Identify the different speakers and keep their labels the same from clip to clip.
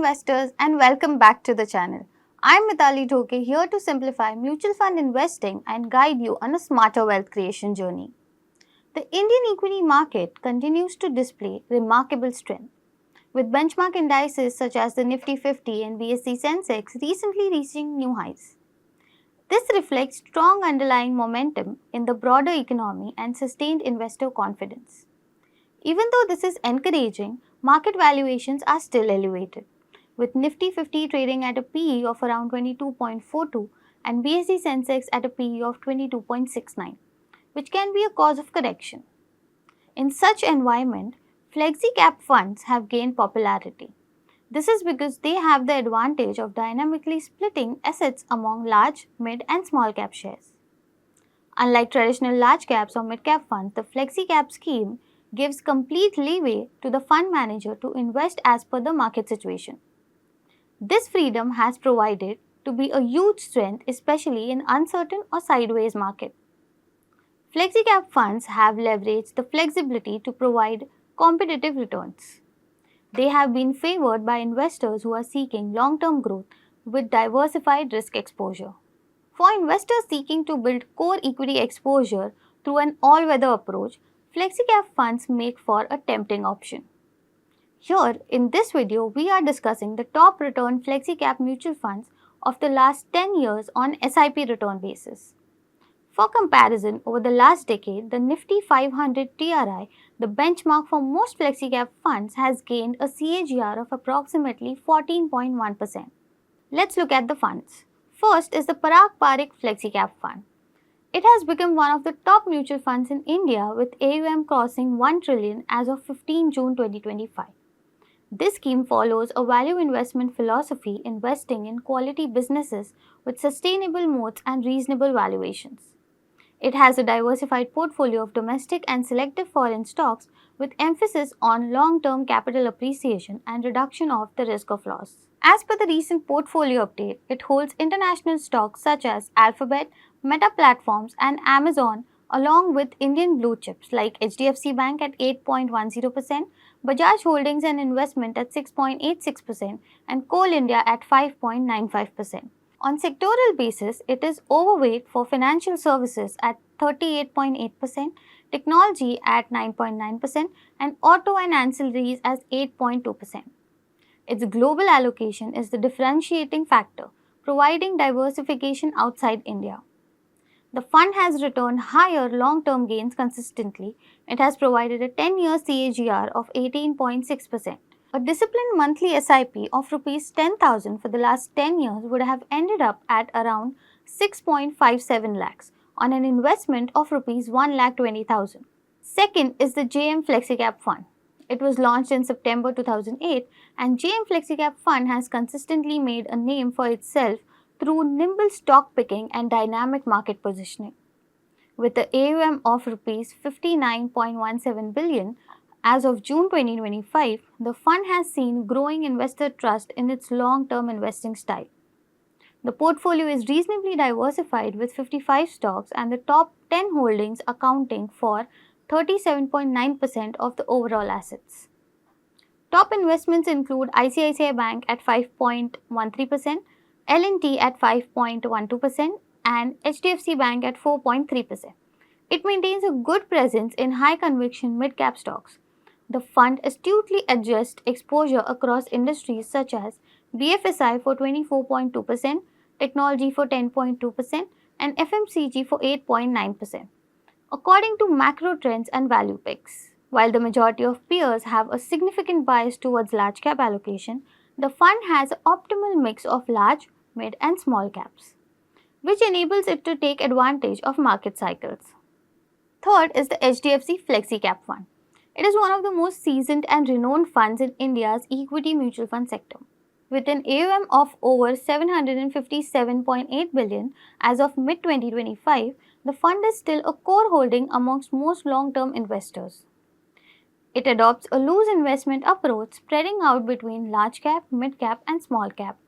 Speaker 1: investors and welcome back to the channel. I'm Mitali Dhoke here to simplify mutual fund investing and guide you on a smarter wealth creation journey. The Indian equity market continues to display remarkable strength, with benchmark indices such as the Nifty 50 and BSE Sensex recently reaching new highs. This reflects strong underlying momentum in the broader economy and sustained investor confidence. Even though this is encouraging, market valuations are still elevated, with Nifty 50 trading at a PE of around 22.42 and BSE Sensex at a PE of 22.69, which can be a cause of correction. In such environment, Flexi Cap funds have gained popularity. This is because they have the advantage of dynamically splitting assets among large, mid and small cap shares. Unlike traditional large caps or mid cap funds, the Flexi Cap scheme gives complete leeway to the fund manager to invest as per the market situation. This freedom has provided to be a huge strength, especially in uncertain or sideways market. Flexi Cap funds have leveraged the flexibility to provide competitive returns. They have been favored by investors who are seeking long-term growth with diversified risk exposure. For investors seeking to build core equity exposure through an all-weather approach, Flexi Cap funds make for a tempting option. Here, in this video, we are discussing the top return Flexi Cap mutual funds of the last 10 years on SIP return basis. For comparison, over the last decade, the Nifty 500 TRI, the benchmark for most Flexi Cap funds, has gained a CAGR of approximately 14.1%. Let's look at the funds. First is the Parik Flexi Cap Fund. It has become one of the top mutual funds in India with AUM crossing 1 trillion as of 15 June 2025. This scheme follows a value investment philosophy, investing in quality businesses with sustainable moats and reasonable valuations. It has a diversified portfolio of domestic and selective foreign stocks with emphasis on long-term capital appreciation and reduction of the risk of loss. As per the recent portfolio update, it holds international stocks such as Alphabet, Meta Platforms and Amazon, along with Indian blue chips like HDFC Bank at 8.10%, Bajaj Holdings and Investment at 6.86% and Coal India at 5.95%. On sectoral basis, it is overweight for financial services at 38.8%, technology at 9.9% and auto and ancillaries as 8.2%. Its global allocation is the differentiating factor, providing diversification outside India. The fund has returned higher long-term gains consistently. It has provided a 10-year CAGR of 18.6%. A disciplined monthly SIP of Rs 10,000 for the last 10 years would have ended up at around 6.57 lakhs on an investment of Rs 1,20,000. Second is the JM Flexi Cap Fund. It was launched in September 2008 and JM Flexi Cap Fund has consistently made a name for itself through nimble stock picking and dynamic market positioning. With the AUM of Rs 59.17 billion as of June 2025, the fund has seen growing investor trust in its long-term investing style. The portfolio is reasonably diversified with 55 stocks and the top 10 holdings accounting for 37.9% of the overall assets. Top investments include ICICI Bank at 5.13%, L&T at 5.12% and HDFC Bank at 4.3%. It maintains a good presence in high conviction mid-cap stocks. The fund astutely adjusts exposure across industries such as BFSI for 24.2%, technology for 10.2% and FMCG for 8.9%, according to macro trends and value picks. While the majority of peers have a significant bias towards large cap allocation, the fund has an optimal mix of large, mid and small caps, which enables it to take advantage of market cycles. Third is the HDFC Flexi Cap Fund. It is one of the most seasoned and renowned funds in India's equity mutual fund sector. With an AUM of over 757.8 billion as of mid-2025, the fund is still a core holding amongst most long-term investors. It adopts a loose investment approach spreading out between large cap, mid cap and small cap,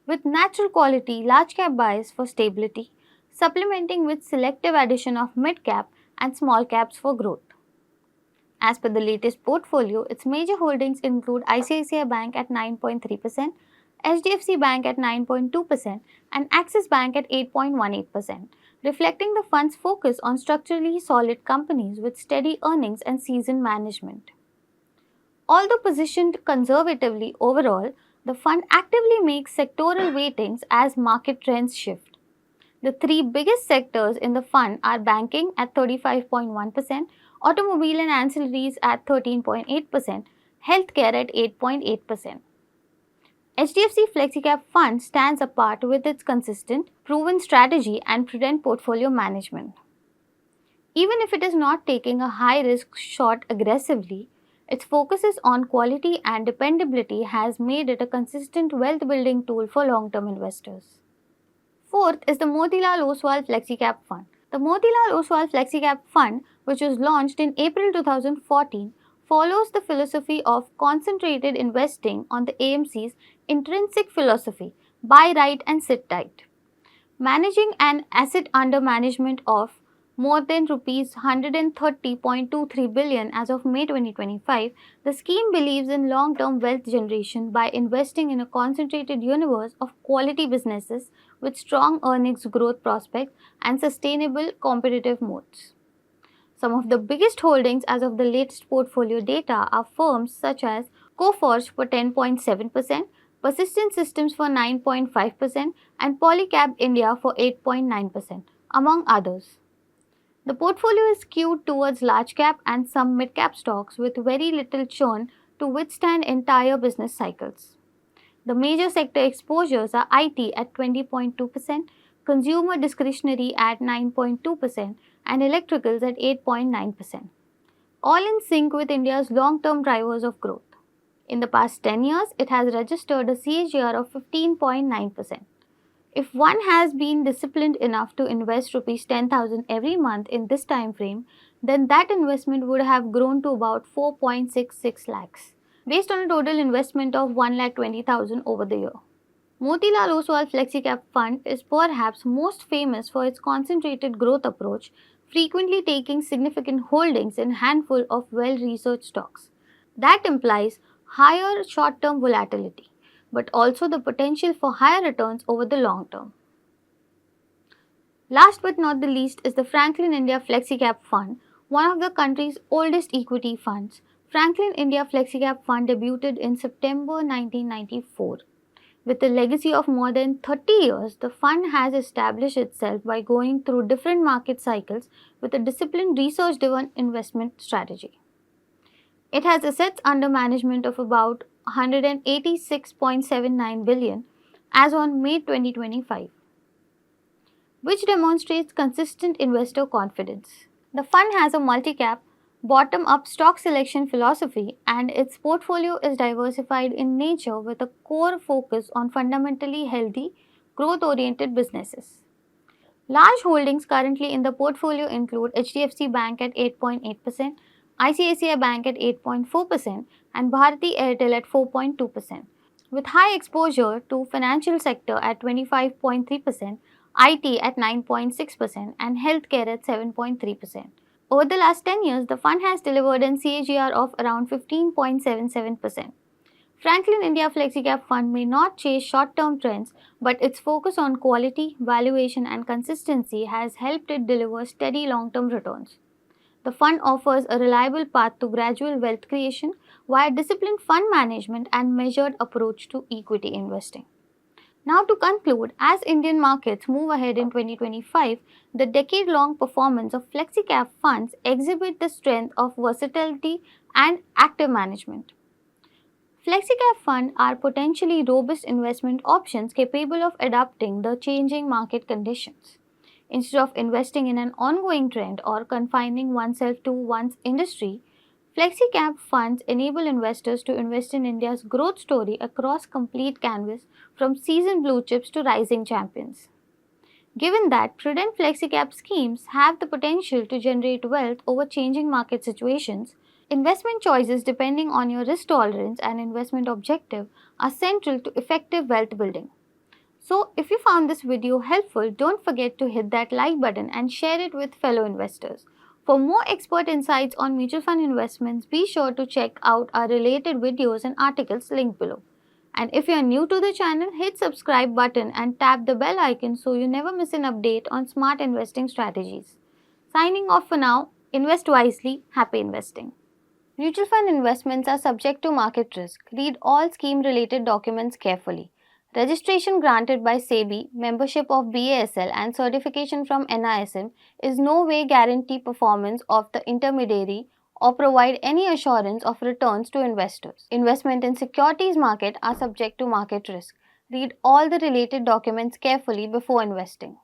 Speaker 1: with natural quality large cap bias for stability, supplementing with selective addition of mid cap and small caps for growth. As per the latest portfolio, its major holdings include ICICI Bank at 9.3%, HDFC Bank at 9.2%, and Axis Bank at 8.18%, reflecting the fund's focus on structurally solid companies with steady earnings and seasoned management. Although positioned conservatively overall, the fund actively makes sectoral weightings as market trends shift. The three biggest sectors in the fund are banking at 35.1%, automobile and ancillaries at 13.8%, healthcare at 8.8%. HDFC Flexi Cap Fund stands apart with its consistent, proven strategy and prudent portfolio management. Even if it is not taking a high-risk short aggressively, its focus on quality and dependability has made it a consistent wealth-building tool for long-term investors. Fourth is the Modila Oswal Flexi Cap Fund. The Modila Oswal Flexi Cap Fund, which was launched in April 2014, follows the philosophy of concentrated investing on the AMC's intrinsic philosophy, buy right and sit tight. Managing an asset under management of more than rupees 130.23 billion as of May 2025, the scheme believes in long-term wealth generation by investing in a concentrated universe of quality businesses with strong earnings growth prospects and sustainable competitive moats. Some of the biggest holdings as of the latest portfolio data are firms such as Coforge for 10.7%, Persistent Systems for 9.5%, and Polycab India for 8.9%, among others. The portfolio is skewed towards large cap and some mid cap stocks with very little churn to withstand entire business cycles. The major sector exposures are IT at 20.2%, consumer discretionary at 9.2%, and electricals at 8.9%, all in sync with India's long-term drivers of growth. In the past 10 years, it has registered a CAGR of 15.9%. If one has been disciplined enough to invest Rs 10,000 every month in this time frame, then that investment would have grown to about 4.66 lakhs, based on a total investment of 1,20,000 over the year. Motilal Oswal Flexi Cap Fund is perhaps most famous for its concentrated growth approach, frequently taking significant holdings in a handful of well-researched stocks. That implies higher short-term volatility, but also the potential for higher returns over the long term. Last but not the least is the Franklin India Flexi Cap Fund, one of the country's oldest equity funds. Franklin India Flexi Cap Fund debuted in September 1994. With a legacy of more than 30 years, the fund has established itself by going through different market cycles with a disciplined research-driven investment strategy. It has assets under management of about 186.79 billion as on May 2025, which demonstrates consistent investor confidence. The fund has a multi-cap, bottom-up stock selection philosophy, and its portfolio is diversified in nature with a core focus on fundamentally healthy, growth-oriented businesses. Large holdings currently in the portfolio include HDFC Bank at 8.8%, ICICI Bank at 8.4%, and Bharti Airtel at 4.2%, with high exposure to financial sector at 25.3%, IT at 9.6%, and healthcare at 7.3%. Over the last 10 years, the fund has delivered a CAGR of around 15.77%. Franklin India Flexi Cap Fund may not chase short-term trends, but its focus on quality, valuation, and consistency has helped it deliver steady long-term returns. The fund offers a reliable path to gradual wealth creation via disciplined fund management and measured approach to equity investing. Now to conclude, as Indian markets move ahead in 2025, the decade-long performance of Flexi Cap funds exhibit the strength of versatility and active management. Flexi Cap funds are potentially robust investment options capable of adapting the changing market conditions. Instead of investing in an ongoing trend or confining oneself to one's industry, Flexi Cap funds enable investors to invest in India's growth story across complete canvas from seasoned blue chips to rising champions. Given that prudent Flexi Cap schemes have the potential to generate wealth over changing market situations, investment choices depending on your risk tolerance and investment objective are central to effective wealth building. So, if you found this video helpful, don't forget to hit that like button and share it with fellow investors. For more expert insights on mutual fund investments, be sure to check out our related videos and articles linked below. And if you are new to the channel, hit subscribe button and tap the bell icon so you never miss an update on smart investing strategies. Signing off for now, invest wisely, happy investing. Mutual fund investments are subject to market risk. Read all scheme related documents carefully. Registration granted by SEBI, membership of BASL and certification from NISM is no way guarantee performance of the intermediary or provide any assurance of returns to investors. Investment in securities market are subject to market risk. Read all the related documents carefully before investing.